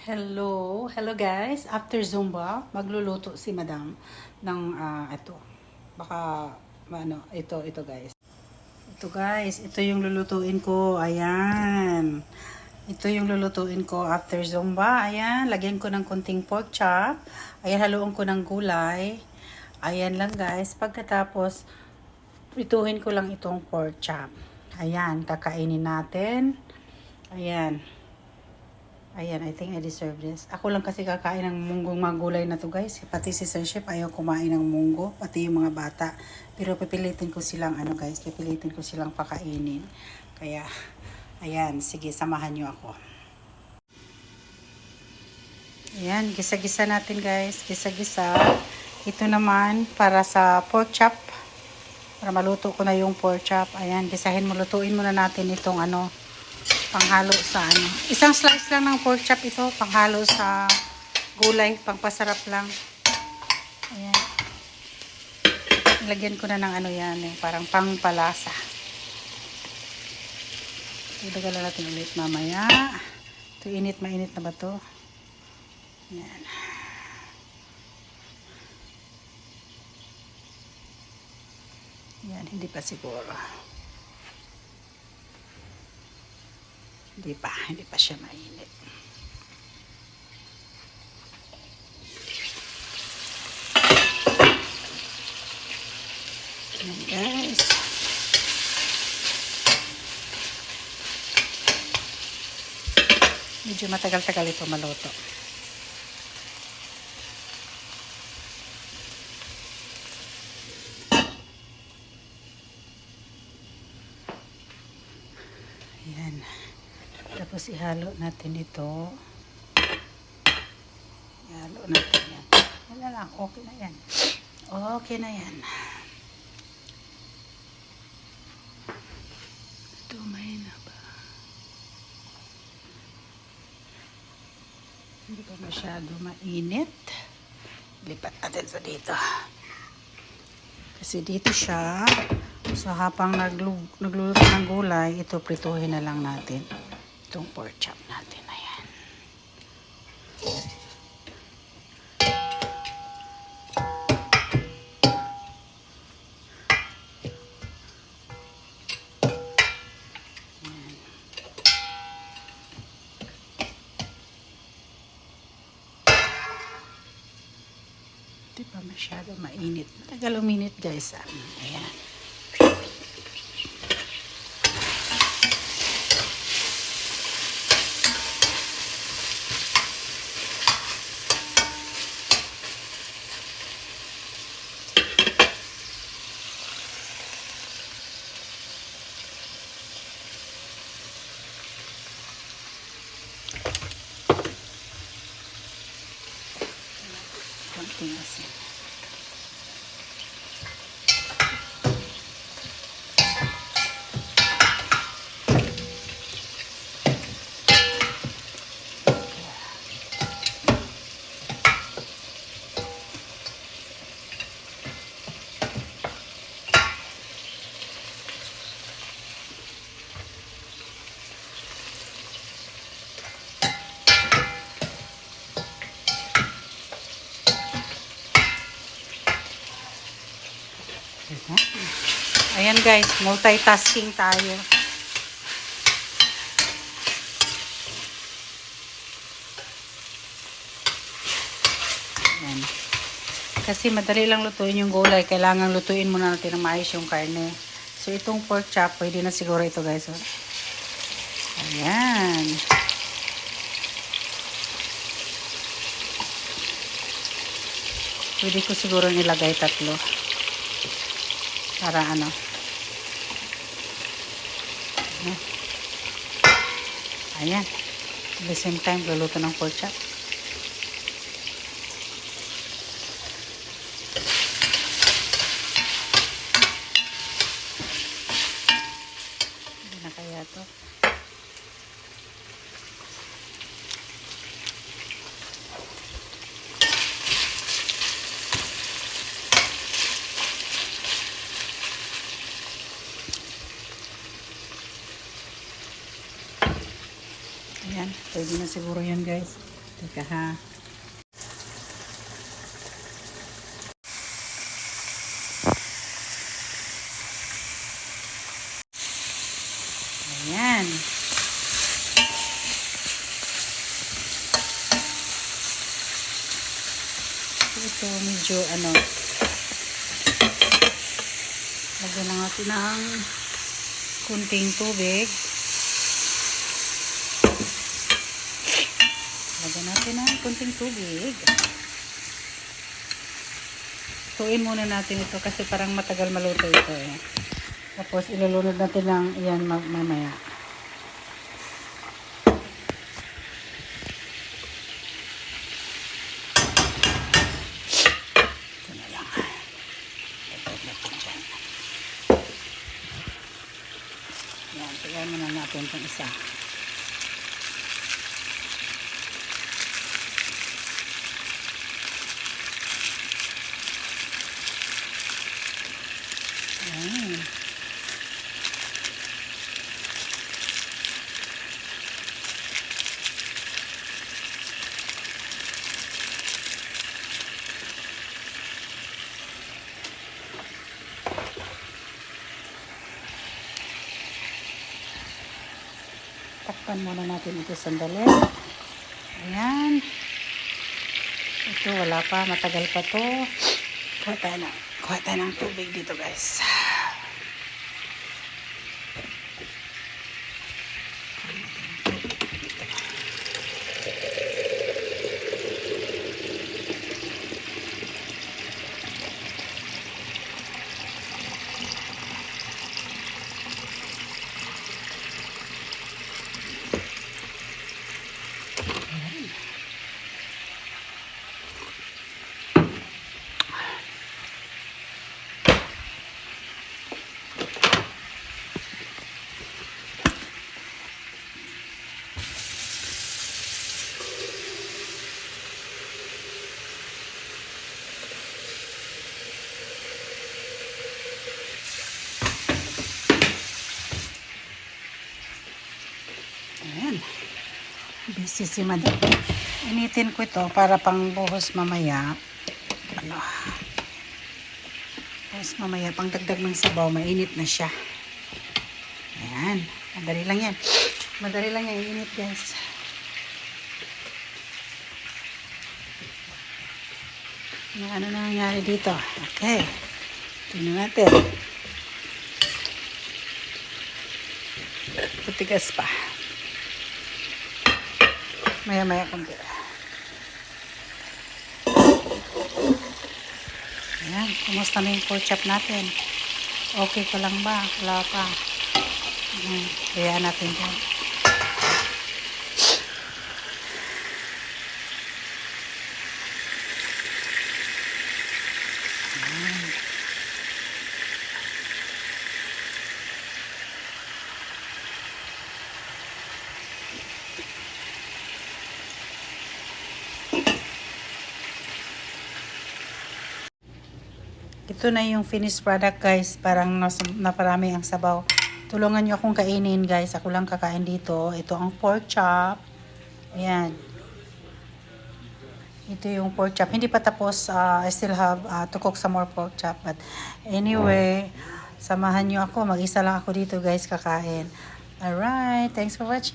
Hello, hello guys. After Zumba, magluluto si Madam ng ito. Baka ito guys. Ito guys, ito yung lulutuin ko. Ayan. Ito yung lulutuin ko after Zumba. Ayan, lagyan ko ng konting pork chop. Ayan, haluan ko ng gulay. Ayan lang guys. Pagkatapos, prituhin ko lang itong pork chop. Ayan, kakainin natin. Ayan. Ayan, I think I deserve this. Ako lang kasi kakain ng munggong mga gulay na to guys. Pati si Sir Chef ayaw kumain ng munggo. Pati yung mga bata. Pero pipilitin ko silang guys. Pipilitin ko silang pakainin. Kaya, ayan. Sige, samahan nyo ako. Ayan, gisa-gisa natin guys. Gisa-gisa. Ito naman para sa pork chop. Para maluto ko na yung pork chop. Ayan, gisahin mo. Lutuin muna natin itong panghalo sa Isang slice lang ng pork chop ito, panghalo sa gulay, pangpasarap lang. Ayan. Lagyan ko na ng yan, parang pangpalasa. Idagala natin ulit mamaya. Ito mainit na ba to? Ayan. Ayan, hindi pa siguro. Hindi pa siya mainit. Ayan guys. Medyo matagal-tagal ito maluto. Ayan. Tapos ihalo natin ito. Ihalo natin yan. Wala lang. Okay na yan. Okay na yan. Tumay na ba? Hindi pa masyado mainit. Lipat natin sa dito. Kasi dito siya. So habang nagluluto ng gulay, ito prituhin na lang natin. Itong pork chop natin. Ayan. Ayan. Hindi pa masyado mainit. Matagal uminit guys. Ayan. Konting asin. Ayan guys, multitasking tayo. Ayan. Kasi madali lang lutuin yung gulay. Kailangan lutuin muna natin ng maayos yung karne. So itong pork chop, pwede na siguro ito guys. Oh. Ayan. Pwede ko siguro nilagay 3. Para ayan. At the same time, luluto ng pork chop. Hindi na kaya to. Ayan, pwede na siguro yan guys. Teka ha. Ayan. Ito medyo lagyan lang natin ng kunting tubig. Lagyan natin ng kunting tubig. Tuin muna natin ito kasi parang matagal maluto ito eh. Tapos ilulunod natin ng iyan mamaya. Yan, tignan muna natin itong isa. Yan. Takpan muna natin ito sandali. Ayan. Ito wala pa. Matagal pa to. Kuha tayo ng tubig dito guys. Ayan. Busy si madam. Initin ko ito para pang buhos mamaya. Buhos mamaya, pang dagdag ng sabaw, mainit na siya. Ayan. Madali lang yan. Madali lang yan, init guys. Ano na nangyari dito? Okay. Tingnan natin. Putigas pa. Maya-maya konti. Ayan, kumusta na yung pork chop natin? Okay ka lang ba? Wala pa. Kaya natin ito. Ito na yung finished product guys. Parang naparami ang sabaw. Tulungan nyo akong kainin guys. Ako lang kakain dito. Ito ang pork chop. Ayan. Ito yung pork chop. Hindi pa tapos. I still have to cook some more pork chop. But anyway, samahan nyo ako. Mag-isa lang ako dito guys kakain. Alright. Thanks for watching.